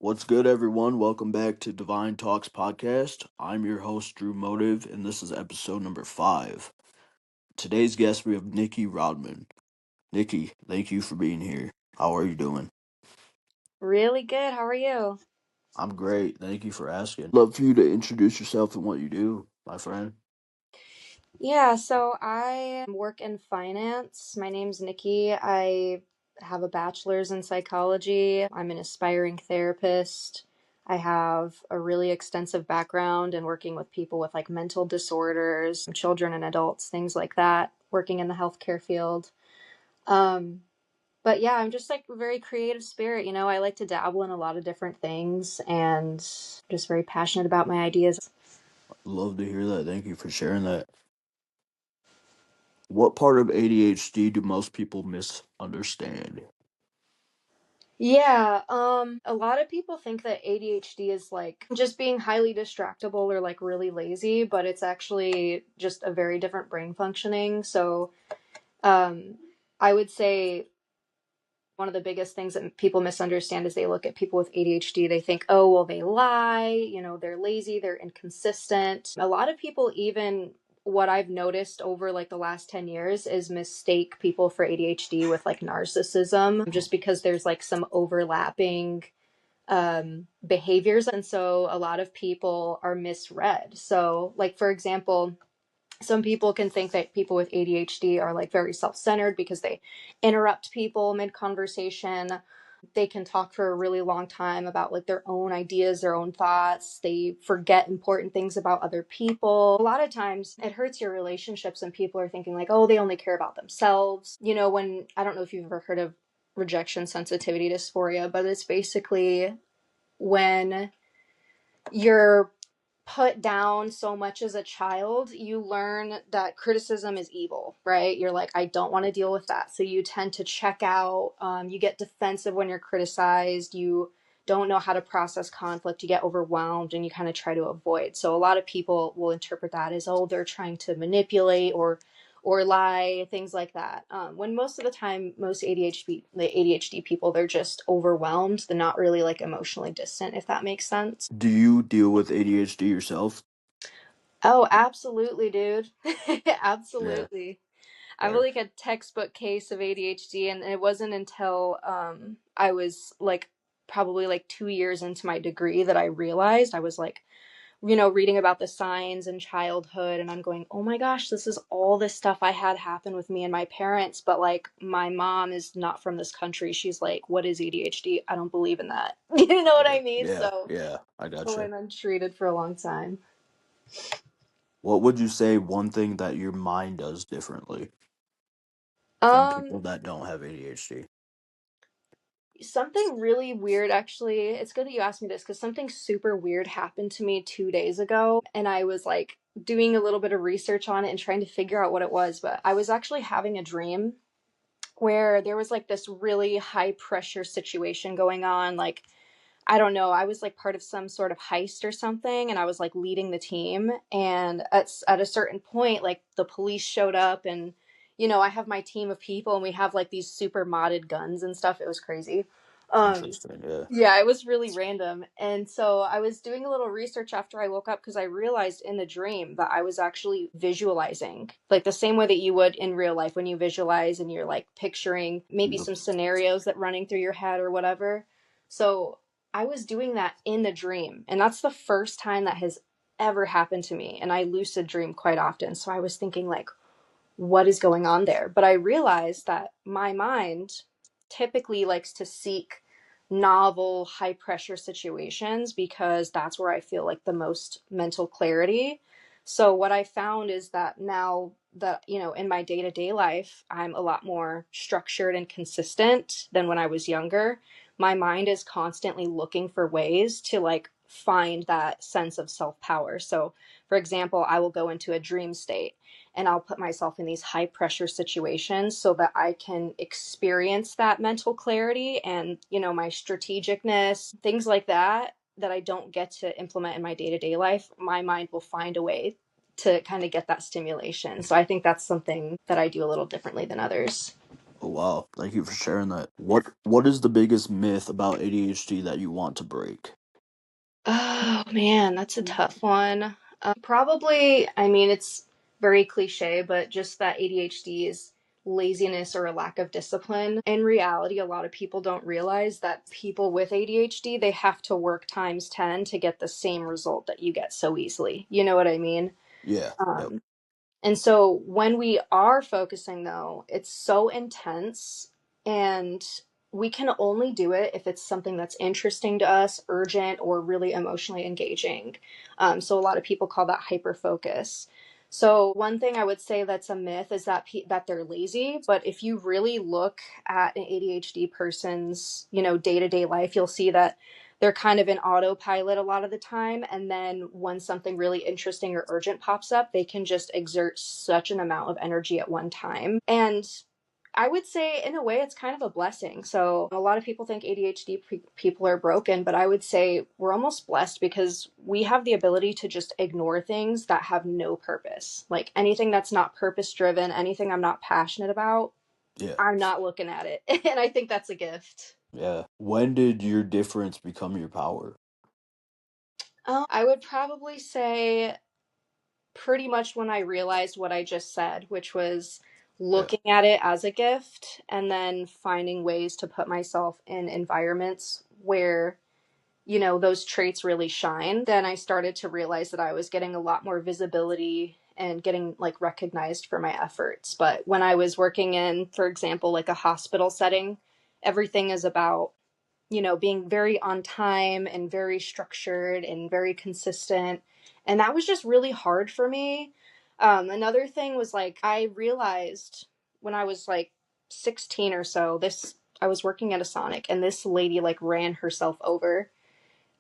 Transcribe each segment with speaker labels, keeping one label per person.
Speaker 1: What's good, everyone? Welcome back to Divine Talks Podcast. I'm your host, Drew Motiv, and this is episode number 5. Today's guest, we have Nikki Rodman. Nikki, thank you for being here. How are you doing?
Speaker 2: Really good. How are you?
Speaker 1: I'm great. Thank you for asking. Love for you to introduce yourself and what you do, my friend.
Speaker 2: Yeah, so I work in finance. My name's Nikki. I have a bachelor's in psychology. I'm an aspiring therapist. I have a really extensive background in working with people with like mental disorders, children and adults, things like that, working in the healthcare field. Um, but yeah, I'm just like a very creative spirit. I like to dabble in a lot of different things and just very passionate about my ideas.
Speaker 1: Love to hear that. Thank you for sharing that. What part of ADHD do most people misunderstand?
Speaker 2: Yeah, a lot of people think that ADHD is like just being highly distractible or like really lazy, but it's actually just a very different brain functioning. So, um, I would say one of the biggest things that people misunderstand is they look at people with ADHD, they think, oh, well, they lie, they're lazy, they're inconsistent. A lot of people, even what I've noticed over like the last 10 years, is mistake people for ADHD with like narcissism just because there's like some overlapping behaviors. And so a lot of people are misread. So, like, for example, some people can think that people with ADHD are like very self-centered because they interrupt people mid-conversation. They can talk for a really long time about like their own ideas, their own thoughts. They forget important things about other people. A lot of times it hurts your relationships when people are thinking like, oh, they only care about themselves. When I don't know if you've ever heard of rejection sensitivity dysphoria, but it's basically when you're put down so much as a child, you learn that criticism is evil, right? You're like, I don't want to deal with that. So you tend to check out. You get defensive when you're criticized. You don't know how to process conflict. You get overwhelmed and you kind of try to avoid. So a lot of people will interpret that as, oh, they're trying to manipulate or lie, things like that. When most of the time, the ADHD people, they're just overwhelmed. They're not really like emotionally distant, if that makes sense.
Speaker 1: Do you deal with ADHD yourself?
Speaker 2: Oh, absolutely, dude.
Speaker 1: Yeah,
Speaker 2: Absolutely. I'm
Speaker 1: fair.
Speaker 2: like a textbook case of ADHD, and it wasn't until I was like probably like 2 years into my degree that I realized. I was like, reading about the signs in childhood, and I'm going, oh my gosh, this is all this stuff I had happen with me and my parents, but like my mom is not from this country. She's like, what is ADHD? I don't believe in that. You know what
Speaker 1: Yeah,
Speaker 2: I mean?
Speaker 1: yeah,
Speaker 2: So
Speaker 1: yeah. I
Speaker 2: I
Speaker 1: gotcha.
Speaker 2: went untreated for a long time.
Speaker 1: What would you say one thing that your mind does differently than
Speaker 2: Um,
Speaker 1: people that don't have ADHD?
Speaker 2: Something really weird, actually. It's good that you asked me this because something super weird happened to me 2 days ago, and I was like doing a little bit of research on it and trying to figure out what it was. But I was actually having a dream where there was like this really high pressure situation going on. Like, I don't know, I was like part of some sort of heist or something, and I was like leading the team. And at a certain point, like the police showed up, and I have my team of people, and we have like these super modded guns and stuff. It was crazy. Um,
Speaker 1: Interesting. Yeah.
Speaker 2: yeah, it was really random. And so I was doing a little research after I woke up because I realized in the dream that I was actually visualizing, like the same way that you would in real life when you visualize and you're like picturing maybe
Speaker 1: Yep.
Speaker 2: some scenarios that running through your head or whatever. So I was doing that in the dream. And that's the first time that has ever happened to me. And I lucid dream quite often. So I was thinking, like, what is going on there? But I realized that my mind typically likes to seek novel, high pressure situations because that's where I feel like the most mental clarity. So, what I found is that now that, in my day to day life, I'm a lot more structured and consistent than when I was younger. My mind is constantly looking for ways to like find that sense of self power. So, for example, I will go into a dream state and I'll put myself in these high pressure situations so that I can experience that mental clarity and, my strategicness, things like that I don't get to implement in my day-to-day life. My mind will find a way to kind of get that stimulation. So I think that's something that I do a little differently than others.
Speaker 1: Oh wow, thank you for sharing that. What is the biggest myth about ADHD that you want to break?
Speaker 2: Oh man, that's a tough one. Probably, I mean, it's very cliche, but just that ADHD is laziness or a lack of discipline. In reality, a lot of people don't realize that people with ADHD, they have to work times 10 to get the same result that you get so easily. You know what I mean?
Speaker 1: Yeah. Yep.
Speaker 2: Um, and so when we are focusing, though, it's so intense, and we can only do it if it's something that's interesting to us, urgent, or really emotionally engaging. So a lot of people call that hyper focus. So one thing I would say that's a myth is that that they're lazy. But if you really look at an ADHD person's, day-to-day life, you'll see that they're kind of in autopilot a lot of the time. And then when something really interesting or urgent pops up, they can just exert such an amount of energy at one time. And I would say, in a way, it's kind of a blessing. So, a lot of people think ADHD people are broken, but I would say we're almost blessed because we have the ability to just ignore things that have no purpose. Like anything that's not purpose driven, anything I'm not passionate about,
Speaker 1: Yeah.
Speaker 2: I'm not looking at it. And I think that's a gift.
Speaker 1: Yeah. When did your difference become your power?
Speaker 2: I would probably say pretty much when I realized what I just said, which was
Speaker 1: Yeah.
Speaker 2: looking at it as a gift and then finding ways to put myself in environments where, those traits really shine. Then I started to realize that I was getting a lot more visibility and getting like recognized for my efforts. But when I was working in, for example, like a hospital setting, everything is about being very on time and very structured and very consistent. And that was just really hard for me. Another thing was like, I realized when I was like 16 or so, I was working at a Sonic and this lady like ran herself over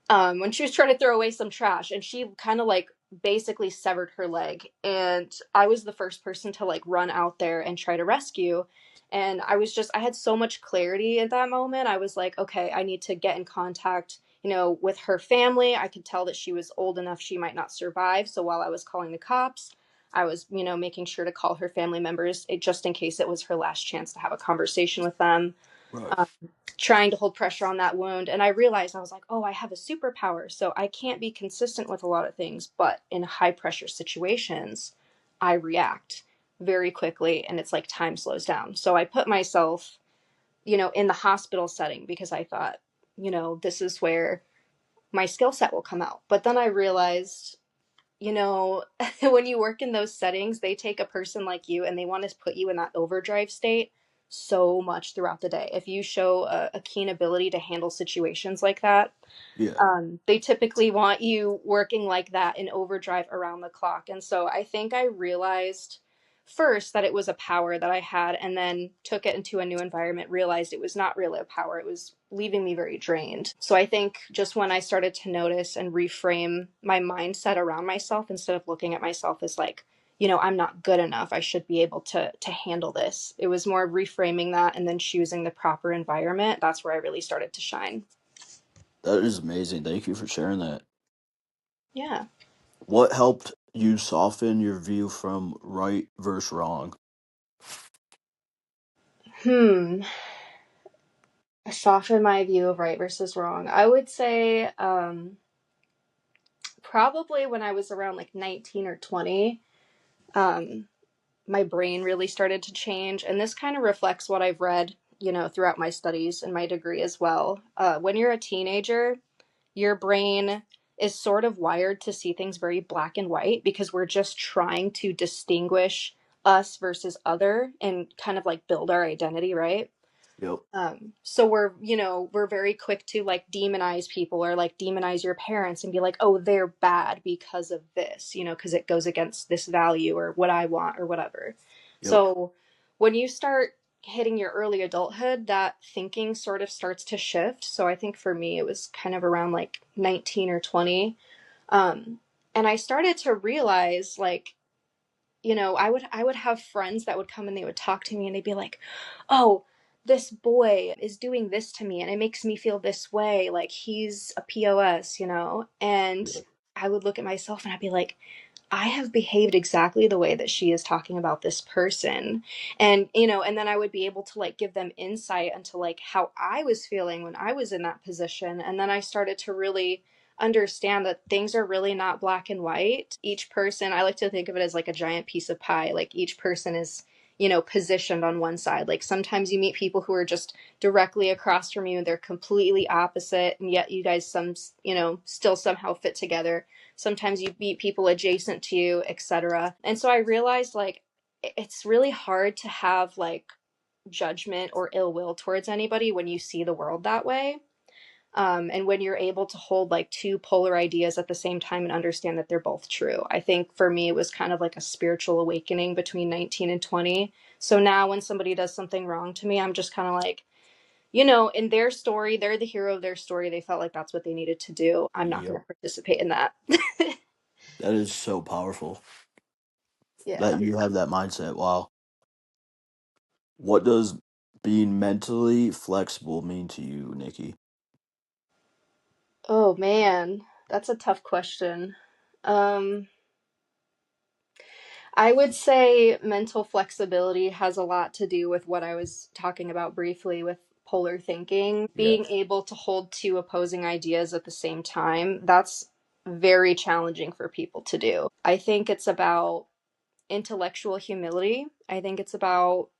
Speaker 2: when she was trying to throw away some trash, and she kind of like basically severed her leg, and I was the first person to like run out there and try to rescue. And I had so much clarity at that moment. I was like, okay, I need to get in contact, with her family. I could tell that she was old enough she might not survive, so while I was calling the cops, I was, making sure to call her family members, just in case it was her last chance to have a conversation with them.
Speaker 1: Right.
Speaker 2: Trying to hold pressure on that wound. And I realized, I was like, oh, I have a superpower. So I can't be consistent with a lot of things, but in high pressure situations, I react very quickly and it's like time slows down. So I put myself, in the hospital setting because I thought, this is where my skill set will come out. But then I realized, you know, when you work in those settings, they take a person like you and they want to put you in that overdrive state so much throughout the day. If you show a keen ability to handle situations like that,
Speaker 1: Yeah.
Speaker 2: they typically want you working like that in overdrive around the clock. And so I think I realized first that it was a power that I had, and then took it into a new environment, realized it was not really a power. It was leaving me very drained. So I think just when I started to notice and reframe my mindset around myself, instead of looking at myself as like, I'm not good enough, I should be able to handle this. It was more reframing that and then choosing the proper environment. That's where I really started to shine.
Speaker 1: That is amazing. Thank you for sharing that.
Speaker 2: Yeah.
Speaker 1: What helped you soften your view from right versus wrong?
Speaker 2: Hmm. Soften my view of right versus wrong. I would say probably when I was around like 19 or 20, um, my brain really started to change. And this kind of reflects what I've read, throughout my studies and my degree as well. When you're a teenager, your brain is sort of wired to see things very black and white because we're just trying to distinguish us versus other and kind of like build our identity, right?
Speaker 1: Yep.
Speaker 2: So we're very quick to like demonize people or like demonize your parents and be like, oh, they're bad because of this, because it goes against this value or what I want or whatever.
Speaker 1: Yep.
Speaker 2: So when you start hitting your early adulthood, that thinking sort of starts to shift. So I think for me, it was kind of around like 19 or 20. Um, and I started to realize like, I would have friends that would come and they would talk to me and they'd be like, "Oh, this boy is doing this to me and it makes me feel this way, like he's a POS," And
Speaker 1: Yeah.
Speaker 2: I would look at myself and I'd be like, I have behaved exactly the way that she is talking about this person. And, and then I would be able to like give them insight into like how I was feeling when I was in that position. And then I started to really understand that things are really not black and white. Each person, I like to think of it as like a giant piece of pie. Like each person is, positioned on one side. Like sometimes you meet people who are just directly across from you and they're completely opposite, and yet you guys still somehow fit together. Sometimes you meet people adjacent to you, etc. And so I realized like it's really hard to have like judgment or ill will towards anybody when you see the world that way. And when you're able to hold like two polar ideas at the same time and understand that they're both true. I think for me, it was kind of like a spiritual awakening between 19 and 20. So now when somebody does something wrong to me, I'm just kind of like, in their story, they're the hero of their story. They felt like that's what they needed to do. I'm not going
Speaker 1: Yep.
Speaker 2: to participate in that.
Speaker 1: That is so powerful
Speaker 2: Yeah.
Speaker 1: that you have that mindset. Wow. What does being mentally flexible mean to you, Nikki?
Speaker 2: Oh man, that's a tough question. Um, I would say mental flexibility has a lot to do with what I was talking about briefly with polar thinking.
Speaker 1: Yeah.
Speaker 2: Being able to hold two opposing ideas at the same time, that's very challenging for people to do. I think it's about intellectual humility. I think it's about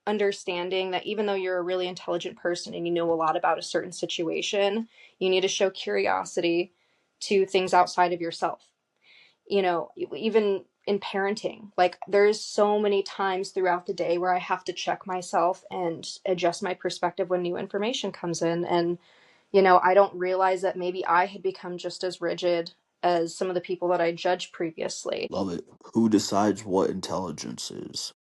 Speaker 2: understanding that even though you're a really intelligent person and you know a lot about a certain situation, you need to show curiosity to things outside of yourself. Even in parenting, like there's so many times throughout the day where I have to check myself and adjust my perspective when new information comes in. And, I don't realize that maybe I had become just as rigid as some of the people that I judged previously.
Speaker 1: Love it. Who decides what intelligence is?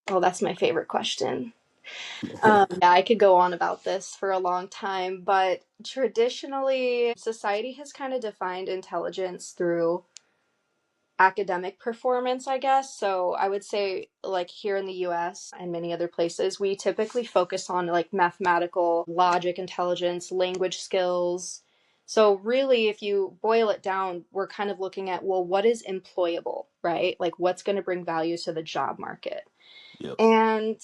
Speaker 2: Oh, that's my favorite question. Yeah, I could go on about this for a long time, but traditionally, society has kind of defined intelligence through academic performance, I guess. So I would say, like here in the US and many other places, we typically focus on like mathematical, logic, intelligence, language skills. So, really, if you boil it down, we're kind of looking at, well, what is employable, right? Like, what's going to bring value to the job market?
Speaker 1: Yep.
Speaker 2: And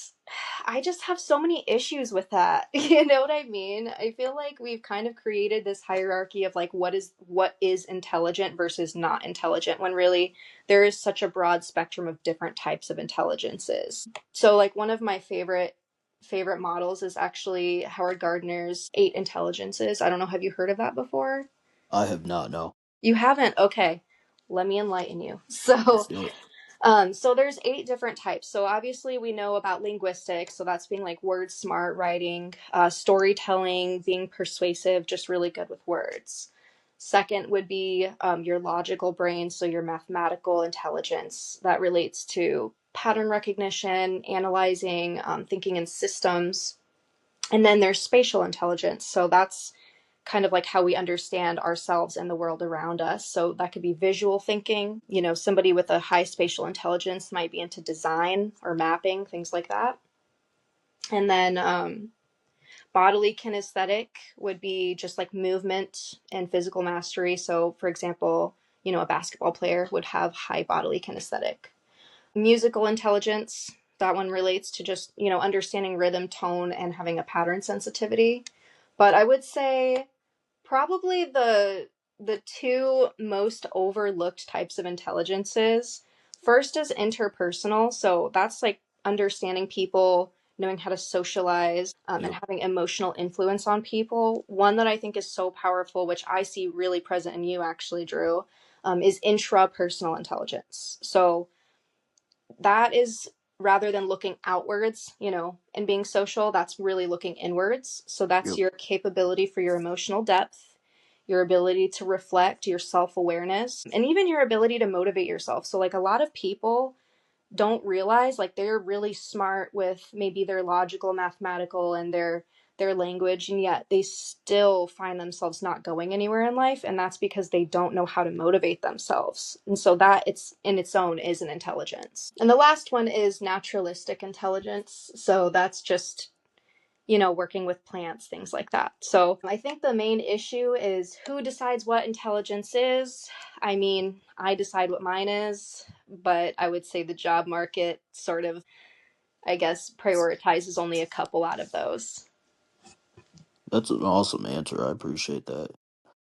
Speaker 2: I just have so many issues with that. You know what I mean? I feel like we've kind of created this hierarchy of like what is intelligent versus not intelligent, when really there is such a broad spectrum of different types of intelligences. So like one of my favorite models is actually Howard Gardner's 8 intelligences. I don't know, have you heard of that before?
Speaker 1: I have not, no.
Speaker 2: You haven't? Okay. Let me enlighten you.
Speaker 1: Let's
Speaker 2: So
Speaker 1: do it.
Speaker 2: so there's 8 different types. So obviously we know about linguistics. So that's being like word smart, writing, storytelling, being persuasive, just really good with words. Second would be your logical brain, so your mathematical intelligence that relates to pattern recognition, analyzing, thinking in systems. And then there's spatial intelligence. So that's kind of like how we understand ourselves and the world around us. So that could be visual thinking. Somebody with a high spatial intelligence might be into design or mapping, things like that. And then bodily kinesthetic would be just like movement and physical mastery. So, for example, a basketball player would have high bodily kinesthetic. Musical intelligence, that one relates to just, understanding rhythm, tone, and having a pattern sensitivity. But I would say probably the two most overlooked types of intelligences. First is interpersonal, so that's like understanding people, knowing how to socialize, and
Speaker 1: Yep.
Speaker 2: having emotional influence on people. One that I think is so powerful, which I see really present in you actually, Drew, is intrapersonal intelligence. So that is, rather than looking outwards, and being social, that's really looking inwards. So that's
Speaker 1: Yep.
Speaker 2: your capability for your emotional depth, your ability to reflect, your self awareness, and even your ability to motivate yourself. So, like, a lot of people don't realize like they're really smart with maybe their logical, mathematical, and their language, and yet they still find themselves not going anywhere in life, and that's because they don't know how to motivate themselves. And so that it's in its own is an intelligence. And the last one is naturalistic intelligence. So that's just working with plants, things like that. So I think the main issue is who decides what intelligence is. I mean, I decide what mine is, but I would say the job market sort of, I guess, prioritizes only a couple out of those.
Speaker 1: That's an awesome answer. I appreciate that.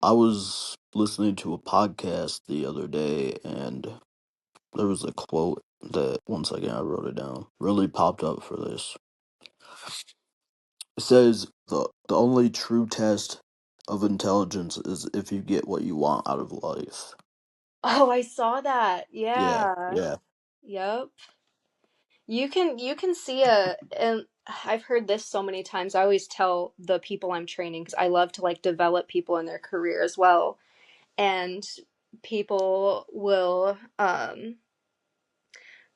Speaker 1: I was listening to a podcast the other day, and there was a quote that, once again, I wrote it down, really popped up for this. It says, the only true test of intelligence is if you get what you want out of life.
Speaker 2: Oh, I saw that.
Speaker 1: Yeah,
Speaker 2: Yeah.
Speaker 1: yeah,
Speaker 2: Yep. You can see and I've heard this so many times. I always tell the people I'm training because I love to like develop people in their career as well. And people will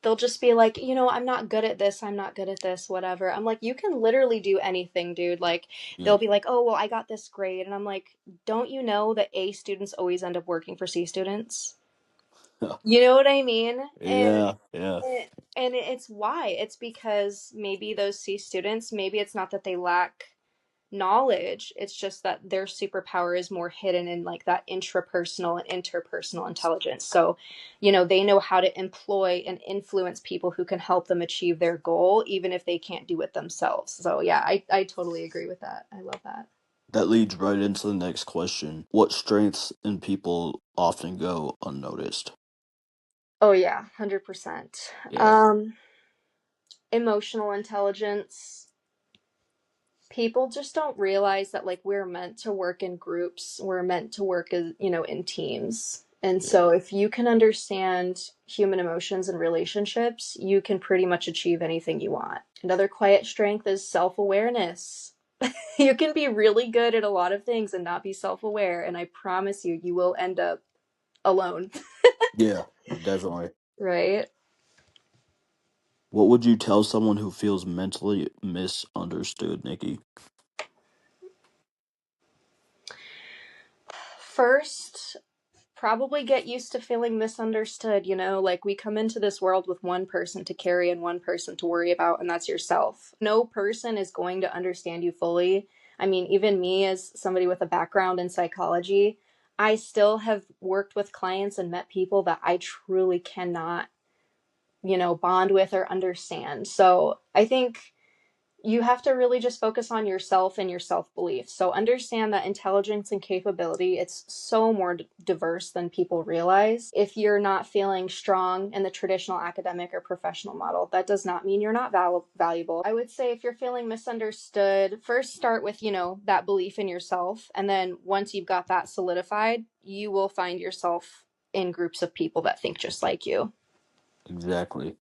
Speaker 2: they'll just be like, I'm not good at this, I'm not good at this, whatever. I'm like, you can literally do anything, dude. Like,
Speaker 1: yeah.
Speaker 2: they'll be like, oh, well, I got this grade. And I'm like, don't you know that A students always end up working for C students? You know what I mean?
Speaker 1: Yeah, yeah.
Speaker 2: And it's why. It's because maybe those C students, maybe it's not that they lack knowledge, it's just that their superpower is more hidden in like that intrapersonal and interpersonal intelligence. So, they know how to employ and influence people who can help them achieve their goal, even if they can't do it themselves. So, yeah, I totally agree with that. I love that.
Speaker 1: That leads right into the next question. What strengths in people often go unnoticed?
Speaker 2: Oh, yeah, 100%.
Speaker 1: Yeah,
Speaker 2: Emotional intelligence. People just don't realize that like we're meant to work in groups, we're meant to work as in teams, and
Speaker 1: yeah,
Speaker 2: so if you can understand human emotions and relationships, you can pretty much achieve anything you want. Another quiet strength is self-awareness. You can be really good at a lot of things and not be self-aware, and I promise you, you will end up alone.
Speaker 1: yeah, definitely.
Speaker 2: Right.
Speaker 1: What would you tell someone who feels mentally misunderstood, Nikki?
Speaker 2: First, probably get used to feeling misunderstood. Like we come into this world with one person to carry and one person to worry about, and that's yourself. No person is going to understand you fully. I mean, even me, as somebody with a background in psychology, I still have worked with clients and met people that I truly cannot, bond with or understand. So I think you have to really just focus on yourself and your self-belief. So understand that intelligence and capability, it's so more diverse than people realize. If you're not feeling strong in the traditional academic or professional model, that does not mean you're not valuable. I would say if you're feeling misunderstood, first start with, that belief in yourself. And then once you've got that solidified, you will find yourself in groups of people that think just like you.
Speaker 1: Exactly.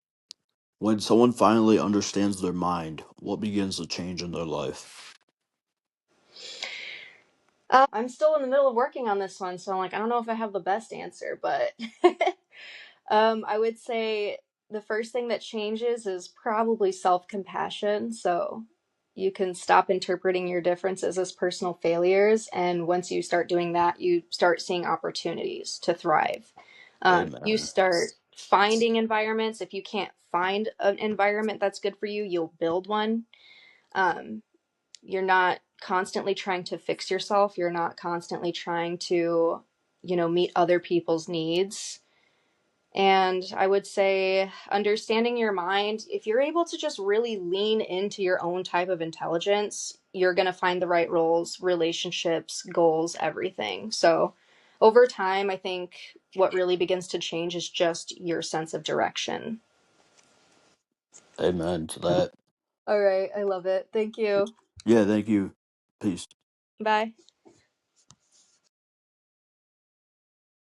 Speaker 1: When someone finally understands their mind, what begins to change in their life?
Speaker 2: I'm still in the middle of working on this one, so I'm like, I don't know if I have the best answer, but I would say the first thing that changes is probably self-compassion. So you can stop interpreting your differences as personal failures, and once you start doing that, you start seeing opportunities to thrive. You
Speaker 1: Amen.
Speaker 2: start finding environments. If you can't find an environment that's good for you, you'll build one. Um, you're not constantly trying to fix yourself. You're not constantly trying to, meet other people's needs. And I would say understanding your mind, if you're able to just really lean into your own type of intelligence, you're going to find the right roles, relationships, goals, everything. So over time, I think what really begins to change is just your sense of direction.
Speaker 1: Amen to that.
Speaker 2: All right. I love it. Thank you.
Speaker 1: Yeah, thank you. Peace.
Speaker 2: Bye.